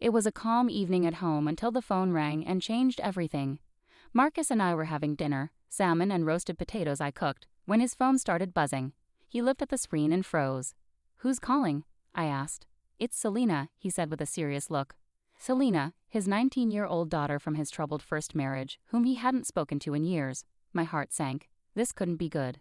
It was a calm evening at home until the phone rang and changed everything. Marcus and I were having dinner, salmon and roasted potatoes I cooked, when his phone started buzzing. He looked at the screen and froze. "Who's calling?" I asked. "It's Selena," he said with a serious look. Selena, his 19-year-old daughter from his troubled first marriage, whom he hadn't spoken to in years. My heart sank. This couldn't be good.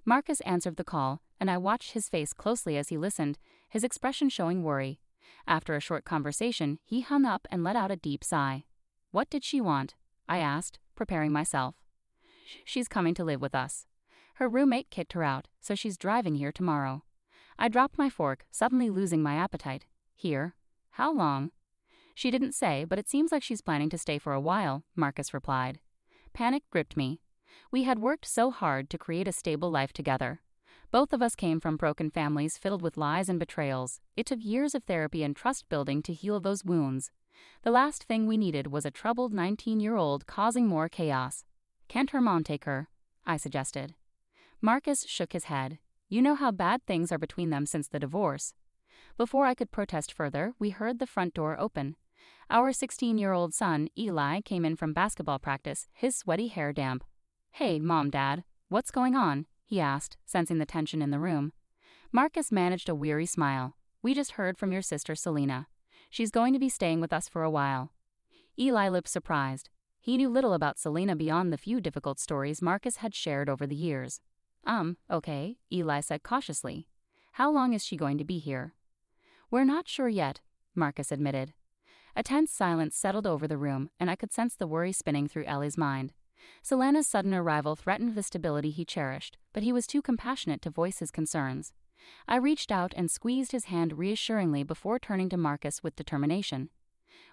Marcus answered the call, and I watched his face closely as he listened, his expression showing worry. After a short conversation, he hung up and let out a deep sigh. "What did she want?" I asked, preparing myself. "She's coming to live with us. Her roommate kicked her out, so she's driving here tomorrow." I dropped my fork, suddenly losing my appetite. "Here? How long?" "She didn't say, but it seems like she's planning to stay for a while," Marcus replied. Panic gripped me. We had worked so hard to create a stable life together. Both of us came from broken families filled with lies and betrayals. It took years of therapy and trust building to heal those wounds. The last thing we needed was a troubled 19-year-old causing more chaos. "Can't her mom take her?" I suggested. Marcus shook his head. "You know how bad things are between them since the divorce." Before I could protest further, we heard the front door open. Our 16-year-old son, Eli, came in from basketball practice, his sweaty hair damp. "Hey, Mom, Dad, what's going on?" he asked, sensing the tension in the room. Marcus managed a weary smile. "We just heard from your sister Selena. She's going to be staying with us for a while." Eli looked surprised. He knew little about Selena beyond the few difficult stories Marcus had shared over the years. Okay," Eli said cautiously. "How long is she going to be here?" "We're not sure yet," Marcus admitted. A tense silence settled over the room, and I could sense the worry spinning through Ellie's mind. Selena's sudden arrival threatened the stability he cherished, but he was too compassionate to voice his concerns. I reached out and squeezed his hand reassuringly before turning to Marcus with determination.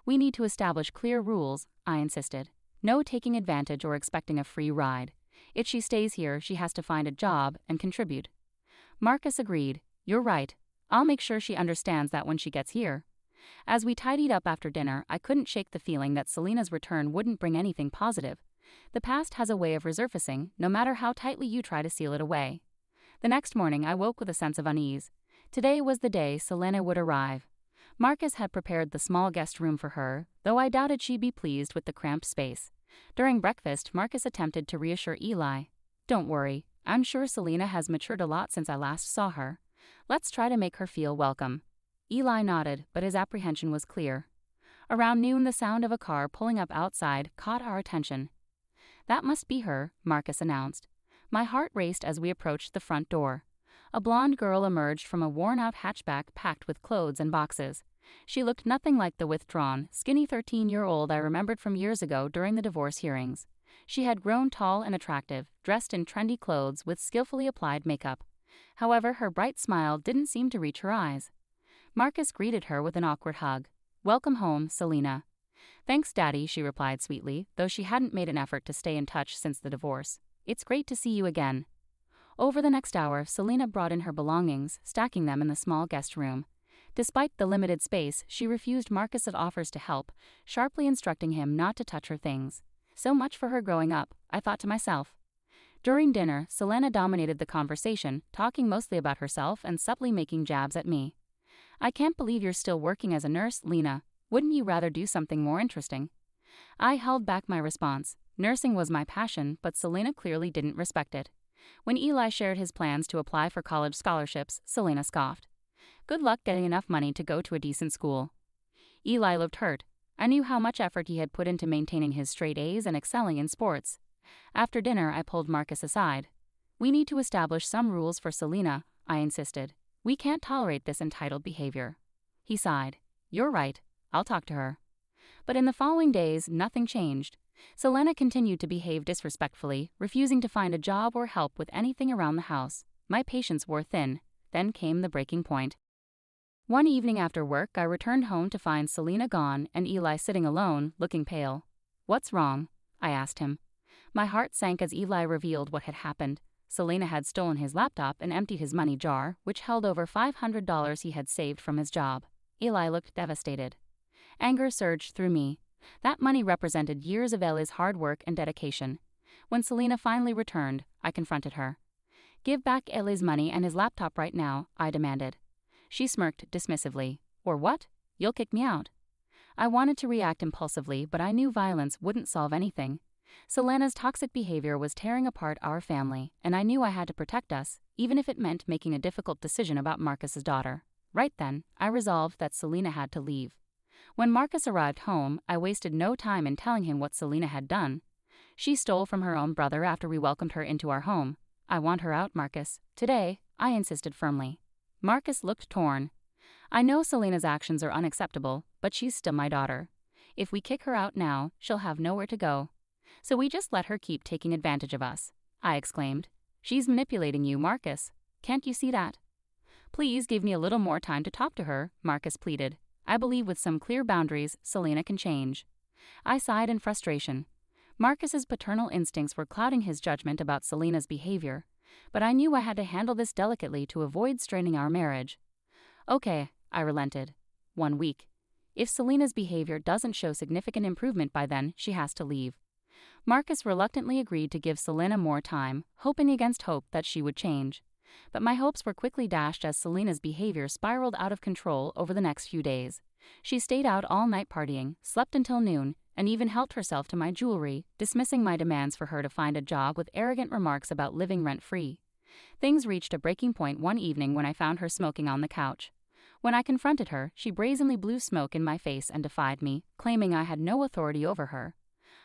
"We need to establish clear rules," I insisted. "No taking advantage or expecting a free ride. If she stays here, she has to find a job and contribute." Marcus agreed. "You're right. I'll make sure she understands that when she gets here." As we tidied up after dinner, I couldn't shake the feeling that Selena's return wouldn't bring anything positive. The past has a way of resurfacing, no matter how tightly you try to seal it away. The next morning, I woke with a sense of unease. Today was the day Selena would arrive. Marcus had prepared the small guest room for her, though I doubted she'd be pleased with the cramped space. During breakfast, Marcus attempted to reassure Eli. "Don't worry, I'm sure Selena has matured a lot since I last saw her. Let's try to make her feel welcome." Eli nodded, but his apprehension was clear. Around noon, the sound of a car pulling up outside caught our attention. "That must be her," Marcus announced. My heart raced as we approached the front door. A blonde girl emerged from a worn-out hatchback packed with clothes and boxes. She looked nothing like the withdrawn, skinny 13-year-old I remembered from years ago during the divorce hearings. She had grown tall and attractive, dressed in trendy clothes with skillfully applied makeup. However, her bright smile didn't seem to reach her eyes. Marcus greeted her with an awkward hug. "Welcome home, Selena." "Thanks, Daddy," she replied sweetly, though she hadn't made an effort to stay in touch since the divorce. "It's great to see you again." Over the next hour, Selena brought in her belongings, stacking them in the small guest room. Despite the limited space, she refused Marcus's offers to help, sharply instructing him not to touch her things. So much for her growing up, I thought to myself. During dinner, Selena dominated the conversation, talking mostly about herself and subtly making jabs at me. "I can't believe you're still working as a nurse, Lena. Wouldn't you rather do something more interesting?" I held back my response. Nursing was my passion, but Selena clearly didn't respect it. When Eli shared his plans to apply for college scholarships, Selena scoffed. "Good luck getting enough money to go to a decent school." Eli looked hurt. I knew how much effort he had put into maintaining his straight A's and excelling in sports. After dinner, I pulled Marcus aside. "We need to establish some rules for Selena," I insisted. "We can't tolerate this entitled behavior." He sighed. "You're right. I'll talk to her." But in the following days, nothing changed. Selena continued to behave disrespectfully, refusing to find a job or help with anything around the house. My patience wore thin. Then came the breaking point. One evening after work, I returned home to find Selena gone and Eli sitting alone, looking pale. "What's wrong?" I asked him. My heart sank as Eli revealed what had happened. Selena had stolen his laptop and emptied his money jar, which held over $500 he had saved from his job. Eli looked devastated. Anger surged through me. That money represented years of Eli's hard work and dedication. When Selena finally returned, I confronted her. "Give back Eli's money and his laptop right now," I demanded. She smirked dismissively. "Or what? You'll kick me out." I wanted to react impulsively, but I knew violence wouldn't solve anything. Selena's toxic behavior was tearing apart our family, and I knew I had to protect us, even if it meant making a difficult decision about Marcus's daughter. Right then, I resolved that Selena had to leave. When Marcus arrived home, I wasted no time in telling him what Selena had done. She stole from her own brother after we welcomed her into our home. I want her out, Marcus. Today, I insisted firmly. Marcus looked torn. I know Selena's actions are unacceptable, but she's still my daughter. If we kick her out now, she'll have nowhere to go. So we just let her keep taking advantage of us, I exclaimed. She's manipulating you, Marcus. Can't you see that? Please give me a little more time to talk to her, Marcus pleaded. I believe with some clear boundaries, Selena can change. I sighed in frustration. Marcus's paternal instincts were clouding his judgment about Selena's behavior, but I knew I had to handle this delicately to avoid straining our marriage. Okay, I relented. 1 week. If Selena's behavior doesn't show significant improvement by then, she has to leave. Marcus reluctantly agreed to give Selena more time, hoping against hope that she would change. But my hopes were quickly dashed as Selena's behavior spiraled out of control over the next few days. She stayed out all night partying, slept until noon, and even helped herself to my jewelry, dismissing my demands for her to find a job with arrogant remarks about living rent-free. Things reached a breaking point one evening when I found her smoking on the couch. When I confronted her, she brazenly blew smoke in my face and defied me, claiming I had no authority over her.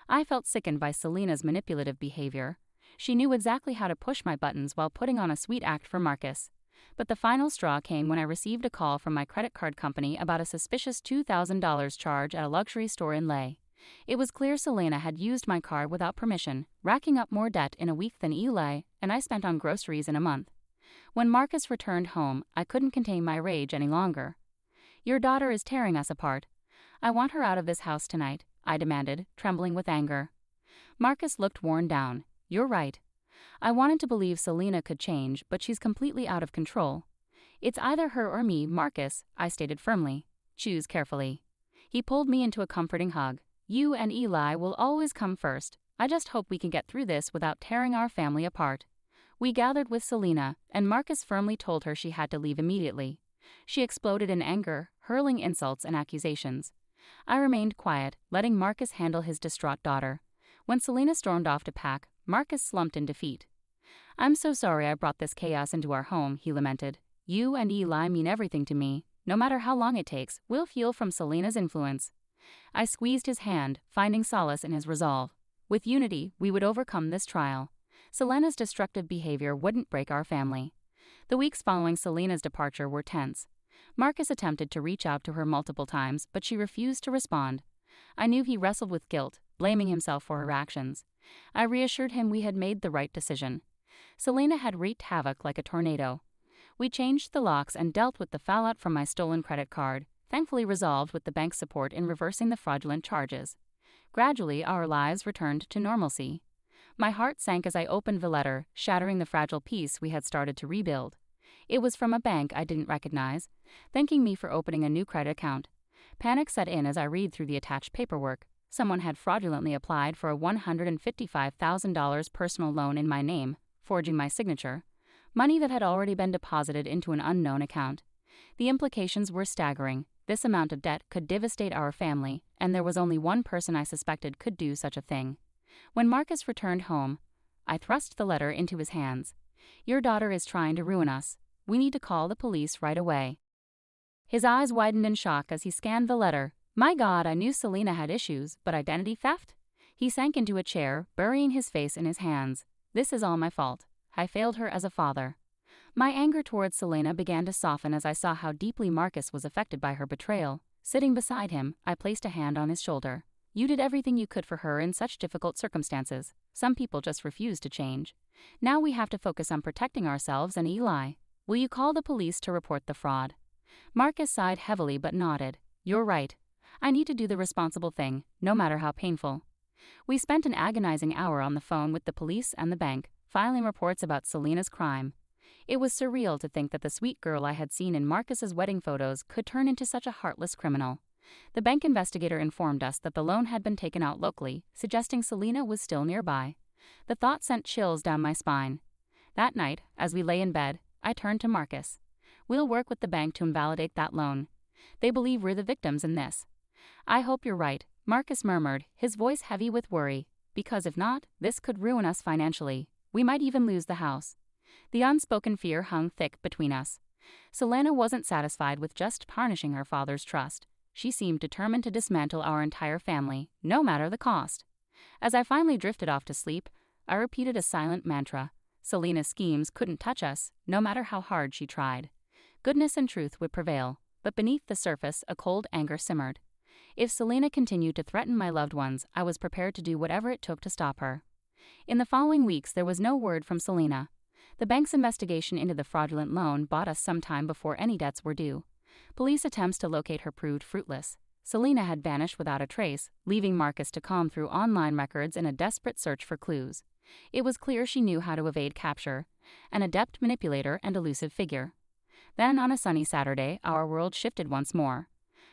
I felt sickened by Selena's manipulative behavior. She knew exactly how to push my buttons while putting on a sweet act for Marcus. But the final straw came when I received a call from my credit card company about a suspicious $2,000 charge at a luxury store in Leh. It was clear Selena had used my card without permission, racking up more debt in a week than Eli and I spent on groceries in a month. When Marcus returned home, I couldn't contain my rage any longer. Your daughter is tearing us apart. I want her out of this house tonight, I demanded, trembling with anger. Marcus looked worn down. You're right. I wanted to believe Selena could change, but she's completely out of control. It's either her or me, Marcus, I stated firmly. Choose carefully. He pulled me into a comforting hug. You and Eli will always come first. I just hope we can get through this without tearing our family apart. We gathered with Selena, and Marcus firmly told her she had to leave immediately. She exploded in anger, hurling insults and accusations. I remained quiet, letting Marcus handle his distraught daughter. When Selena stormed off to pack, Marcus slumped in defeat. I'm so sorry I brought this chaos into our home, he lamented. You and Eli mean everything to me. No matter how long it takes, we'll heal from Selena's influence. I squeezed his hand, finding solace in his resolve. With unity, we would overcome this trial. Selena's destructive behavior wouldn't break our family. The weeks following Selena's departure were tense. Marcus attempted to reach out to her multiple times, but she refused to respond. I knew he wrestled with guilt, blaming himself for her actions. I reassured him we had made the right decision. Selena had wreaked havoc like a tornado. We changed the locks and dealt with the fallout from my stolen credit card, thankfully resolved with the bank's support in reversing the fraudulent charges. Gradually, our lives returned to normalcy. My heart sank as I opened the letter, shattering the fragile peace we had started to rebuild. It was from a bank I didn't recognize, thanking me for opening a new credit account. Panic set in as I read through the attached paperwork. Someone had fraudulently applied for a $155,000 personal loan in my name, forging my signature, money that had already been deposited into an unknown account. The implications were staggering. This amount of debt could devastate our family, and there was only one person I suspected could do such a thing. When Marcus returned home, I thrust the letter into his hands. Your daughter is trying to ruin us. We need to call the police right away. His eyes widened in shock as he scanned the letter. My God, I knew Selena had issues, but identity theft? He sank into a chair, burying his face in his hands. This is all my fault. I failed her as a father. My anger towards Selena began to soften as I saw how deeply Marcus was affected by her betrayal. Sitting beside him, I placed a hand on his shoulder. You did everything you could for her in such difficult circumstances. Some people just refuse to change. Now we have to focus on protecting ourselves and Eli. Will you call the police to report the fraud? Marcus sighed heavily but nodded. You're right. I need to do the responsible thing, no matter how painful. We spent an agonizing hour on the phone with the police and the bank, filing reports about Selena's crime. It was surreal to think that the sweet girl I had seen in Marcus's wedding photos could turn into such a heartless criminal. The bank investigator informed us that the loan had been taken out locally, suggesting Selena was still nearby. The thought sent chills down my spine. That night, as we lay in bed, I turned to Marcus. We'll work with the bank to invalidate that loan. They believe we're the victims in this. I hope you're right, Marcus murmured, his voice heavy with worry. Because if not, this could ruin us financially. We might even lose the house. The unspoken fear hung thick between us. Selena wasn't satisfied with just tarnishing her father's trust. She seemed determined to dismantle our entire family, no matter the cost. As I finally drifted off to sleep, I repeated a silent mantra. Selena's schemes couldn't touch us, no matter how hard she tried. Goodness and truth would prevail, but beneath the surface a cold anger simmered. If Selena continued to threaten my loved ones, I was prepared to do whatever it took to stop her. In the following weeks, there was no word from Selena. The bank's investigation into the fraudulent loan bought us some time before any debts were due. Police attempts to locate her proved fruitless. Selena had vanished without a trace, leaving Marcus to comb through online records in a desperate search for clues. It was clear she knew how to evade capture, an adept manipulator and elusive figure. Then, on a sunny Saturday, our world shifted once more.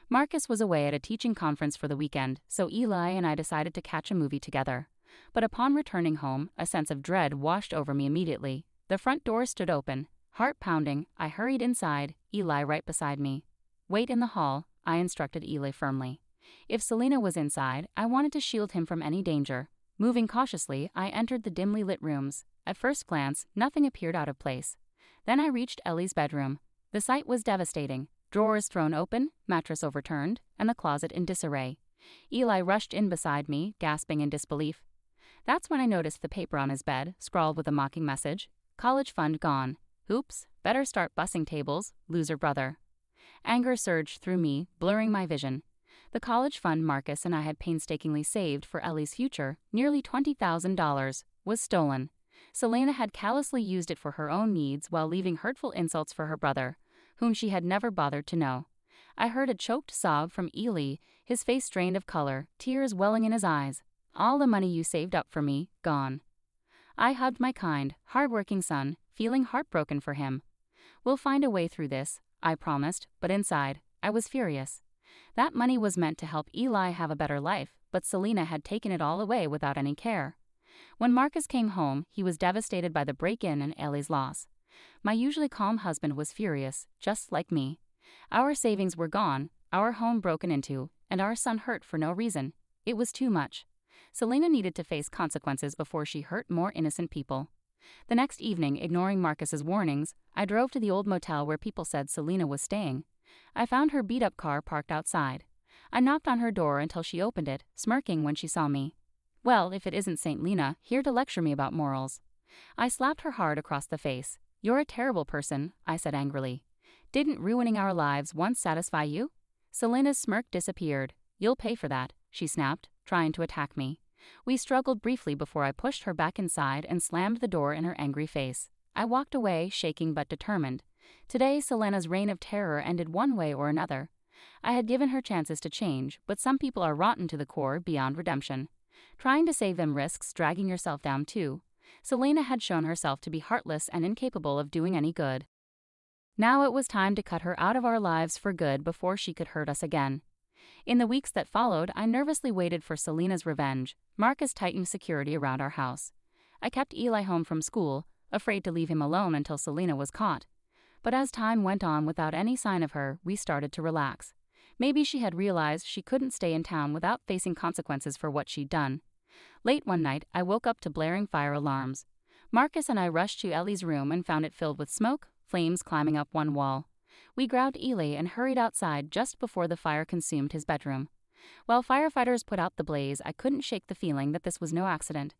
Marcus was away at a teaching conference for the weekend, so Eli and I decided to catch a movie together. But upon returning home, a sense of dread washed over me immediately. The front door stood open. Heart pounding, I hurried inside, Eli right beside me. Wait in the hall, I instructed Eli firmly. If Selena was inside, I wanted to shield him from any danger. Moving cautiously, I entered the dimly lit rooms. At first glance, nothing appeared out of place. Then I reached Ellie's bedroom. The sight was devastating. Drawers thrown open, mattress overturned, and the closet in disarray. Eli rushed in beside me, gasping in disbelief. That's when I noticed the paper on his bed, scrawled with a mocking message. College fund gone. Oops, better start bussing tables, loser brother. Anger surged through me, blurring my vision. The college fund Marcus and I had painstakingly saved for Ellie's future, nearly $20,000, was stolen. Selena had callously used it for her own needs while leaving hurtful insults for her brother, whom she had never bothered to know. I heard a choked sob from Eli, his face drained of color, tears welling in his eyes. All the money you saved up for me, gone. I hugged my kind, hard-working son, feeling heartbroken for him. We'll find a way through this, I promised, but inside, I was furious. That money was meant to help Eli have a better life, but Selena had taken it all away without any care. When Marcus came home, he was devastated by the break-in and Ellie's loss. My usually calm husband was furious, just like me. Our savings were gone, our home broken into, and our son hurt for no reason. It was too much. Selena needed to face consequences before she hurt more innocent people. The next evening, ignoring Marcus's warnings, I drove to the old motel where people said Selena was staying. I found her beat-up car parked outside. I knocked on her door until she opened it, smirking when she saw me. Well, if it isn't St. Lena, here to lecture me about morals. I slapped her hard across the face. You're a terrible person, I said angrily. Didn't ruining our lives once satisfy you? Selena's smirk disappeared. You'll pay for that, she snapped, trying to attack me. We struggled briefly before I pushed her back inside and slammed the door in her angry face. I walked away, shaking but determined. Today, Selena's reign of terror ended one way or another. I had given her chances to change, but some people are rotten to the core beyond redemption. Trying to save them risks dragging yourself down too. Selena had shown herself to be heartless and incapable of doing any good. Now it was time to cut her out of our lives for good before she could hurt us again. In the weeks that followed, I nervously waited for Selena's revenge. Marcus tightened security around our house. I kept Eli home from school, afraid to leave him alone until Selena was caught. But as time went on without any sign of her, we started to relax. Maybe she had realized she couldn't stay in town without facing consequences for what she'd done. Late one night, I woke up to blaring fire alarms. Marcus and I rushed to Ellie's room and found it filled with smoke, flames climbing up one wall. We grabbed Eli and hurried outside just before the fire consumed his bedroom. While firefighters put out the blaze, I couldn't shake the feeling that this was no accident.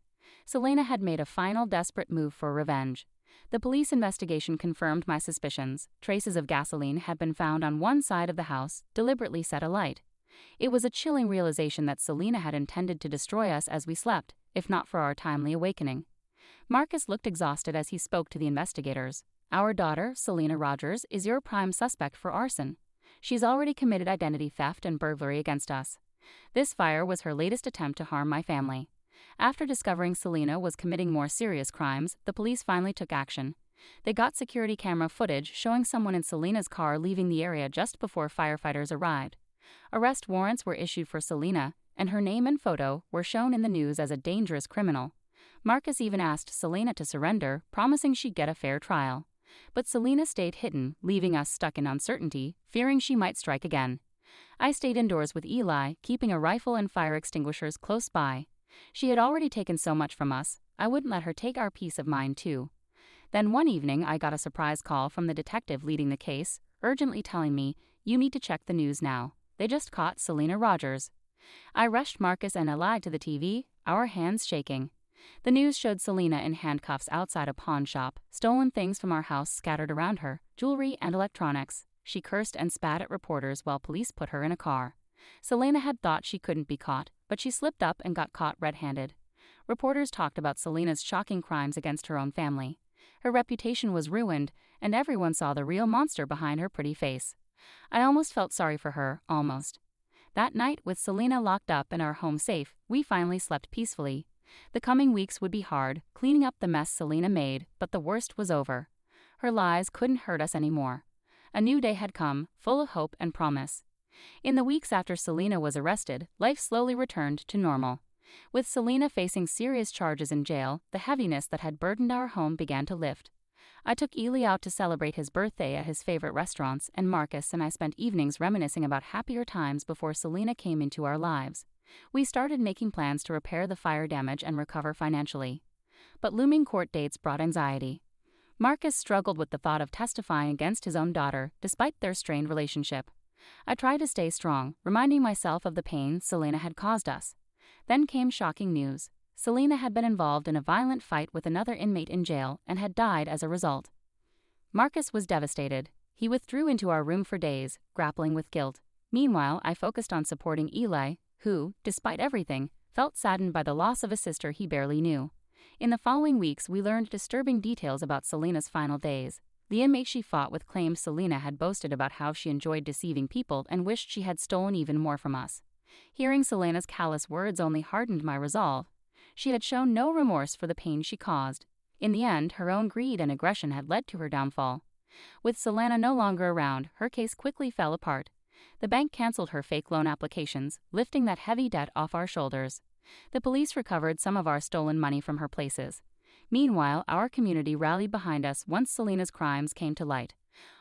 Selena had made a final desperate move for revenge. The police investigation confirmed my suspicions. Traces of gasoline had been found on one side of the house, deliberately set alight. It was a chilling realization that Selena had intended to destroy us as we slept, if not for our timely awakening. Marcus looked exhausted as he spoke to the investigators. Our daughter, Selena Rogers, is your prime suspect for arson. She's already committed identity theft and burglary against us. This fire was her latest attempt to harm my family. After discovering Selena was committing more serious crimes, the police finally took action. They got security camera footage showing someone in Selena's car leaving the area just before firefighters arrived. Arrest warrants were issued for Selena, and her name and photo were shown in the news as a dangerous criminal. Marcus even asked Selena to surrender, promising she'd get a fair trial. But Selena stayed hidden, leaving us stuck in uncertainty, fearing she might strike again. I stayed indoors with Eli, keeping a rifle and fire extinguishers close by. She had already taken so much from us, I wouldn't let her take our peace of mind too. Then one evening I got a surprise call from the detective leading the case, urgently telling me, "You need to check the news now. They just caught Selena Rogers." I rushed Marcus and Eli to the TV, our hands shaking. The news showed Selena in handcuffs outside a pawn shop, stolen things from our house scattered around her, jewelry and electronics. She cursed and spat at reporters while police put her in a car. Selena had thought she couldn't be caught, but she slipped up and got caught red-handed. Reporters talked about Selena's shocking crimes against her own family. Her reputation was ruined, and everyone saw the real monster behind her pretty face. I almost felt sorry for her, almost. That night, with Selena locked up and our home safe, we finally slept peacefully. The coming weeks would be hard, cleaning up the mess Selena made, but the worst was over. Her lies couldn't hurt us anymore. A new day had come, full of hope and promise. In the weeks after Selena was arrested, life slowly returned to normal. With Selena facing serious charges in jail, the heaviness that had burdened our home began to lift. I took Ely out to celebrate his birthday at his favorite restaurants, and Marcus and I spent evenings reminiscing about happier times before Selena came into our lives. We started making plans to repair the fire damage and recover financially. But looming court dates brought anxiety. Marcus struggled with the thought of testifying against his own daughter, despite their strained relationship. I tried to stay strong, reminding myself of the pain Selena had caused us. Then came shocking news. Selena had been involved in a violent fight with another inmate in jail and had died as a result. Marcus was devastated. He withdrew into our room for days, grappling with guilt. Meanwhile, I focused on supporting Eli, who, despite everything, felt saddened by the loss of a sister he barely knew. In the following weeks, we learned disturbing details about Selena's final days. The inmate she fought with claimed Selena had boasted about how she enjoyed deceiving people and wished she had stolen even more from us. Hearing Selena's callous words only hardened my resolve. She had shown no remorse for the pain she caused. In the end, her own greed and aggression had led to her downfall. With Selena no longer around, her case quickly fell apart. The bank canceled her fake loan applications, lifting that heavy debt off our shoulders. The police recovered some of our stolen money from her places. Meanwhile, our community rallied behind us once Selena's crimes came to light,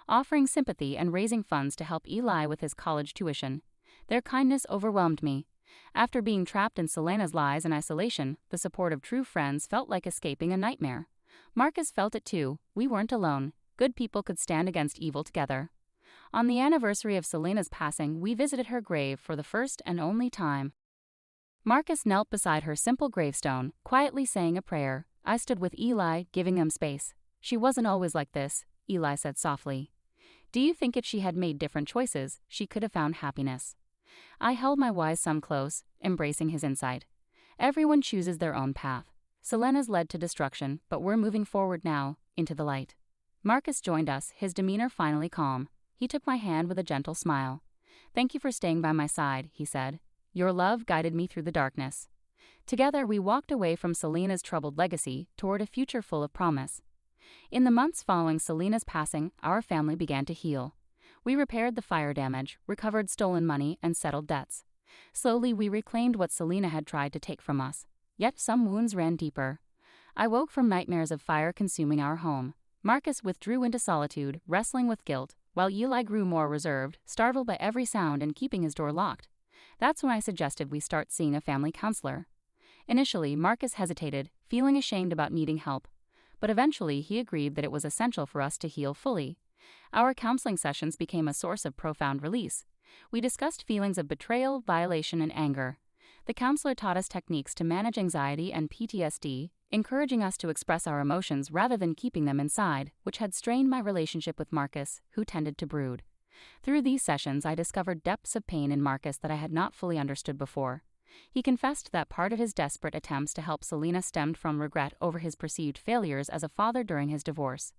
offering sympathy and raising funds to help Eli with his college tuition. Their kindness overwhelmed me. After being trapped in Selena's lies and isolation, the support of true friends felt like escaping a nightmare. Marcus felt it too. We weren't alone. Good people could stand against evil together. On the anniversary of Selena's passing, we visited her grave for the first and only time. Marcus knelt beside her simple gravestone, quietly saying a prayer. I stood with Eli, giving them space. "She wasn't always like this," Eli said softly. "Do you think if she had made different choices, she could have found happiness?" I held my wise son close, embracing his insight. Everyone chooses their own path. Selena's led to destruction, but we're moving forward now, into the light. Marcus joined us, his demeanor finally calm. He took my hand with a gentle smile. "Thank you for staying by my side," he said. "Your love guided me through the darkness." Together we walked away from Selena's troubled legacy toward a future full of promise. In the months following Selena's passing, our family began to heal. We repaired the fire damage, recovered stolen money, and settled debts. Slowly we reclaimed what Selena had tried to take from us. Yet some wounds ran deeper. I woke from nightmares of fire consuming our home. Marcus withdrew into solitude, wrestling with guilt, while Eli grew more reserved, startled by every sound and keeping his door locked. That's when I suggested we start seeing a family counselor. Initially, Marcus hesitated, feeling ashamed about needing help. But eventually he agreed that it was essential for us to heal fully. Our counseling sessions became a source of profound release. We discussed feelings of betrayal, violation, and anger. The counselor taught us techniques to manage anxiety and PTSD, encouraging us to express our emotions rather than keeping them inside, which had strained my relationship with Marcus, who tended to brood. Through these sessions, I discovered depths of pain in Marcus that I had not fully understood before. He confessed that part of his desperate attempts to help Selena stemmed from regret over his perceived failures as a father during his divorce.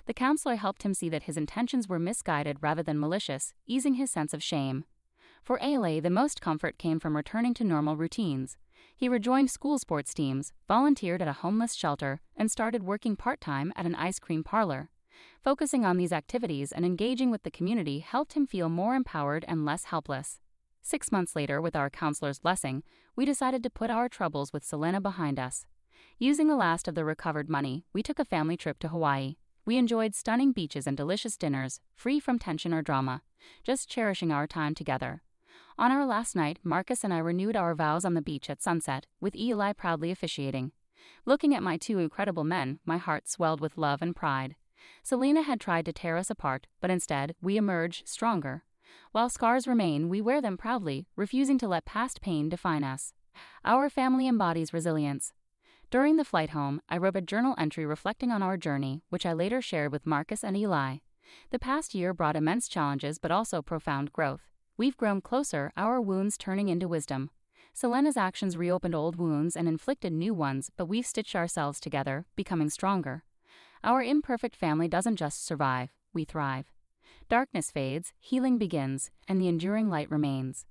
The counselor helped him see that his intentions were misguided rather than malicious, easing his sense of shame. For Ale, the most comfort came from returning to normal routines. He rejoined school sports teams, volunteered at a homeless shelter, and started working part-time at an ice cream parlor. Focusing on these activities and engaging with the community helped him feel more empowered and less helpless. 6 months later, with our counselor's blessing, we decided to put our troubles with Selena behind us. Using the last of the recovered money, we took a family trip to Hawaii. We enjoyed stunning beaches and delicious dinners, free from tension or drama, just cherishing our time together. On our last night, Marcus and I renewed our vows on the beach at sunset, with Eli proudly officiating. Looking at my two incredible men, my heart swelled with love and pride. Selena had tried to tear us apart, but instead, we emerge stronger. While scars remain, we wear them proudly, refusing to let past pain define us. Our family embodies resilience. During the flight home, I wrote a journal entry reflecting on our journey, which I later shared with Marcus and Eli. The past year brought immense challenges but also profound growth. We've grown closer, our wounds turning into wisdom. Selena's actions reopened old wounds and inflicted new ones, but we've stitched ourselves together, becoming stronger. Our imperfect family doesn't just survive, we thrive. Darkness fades, healing begins, and the enduring light remains.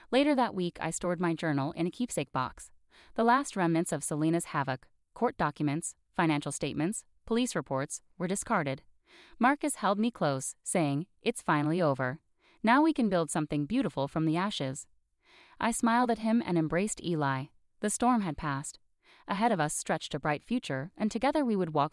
Later that week, I stored my journal in a keepsake box. The last remnants of Selena's havoc, court documents, financial statements, police reports, were discarded. Marcus held me close, saying, "It's finally over. Now we can build something beautiful from the ashes." I smiled at him and embraced Eli. The storm had passed. Ahead of us stretched a bright future, and together we would walk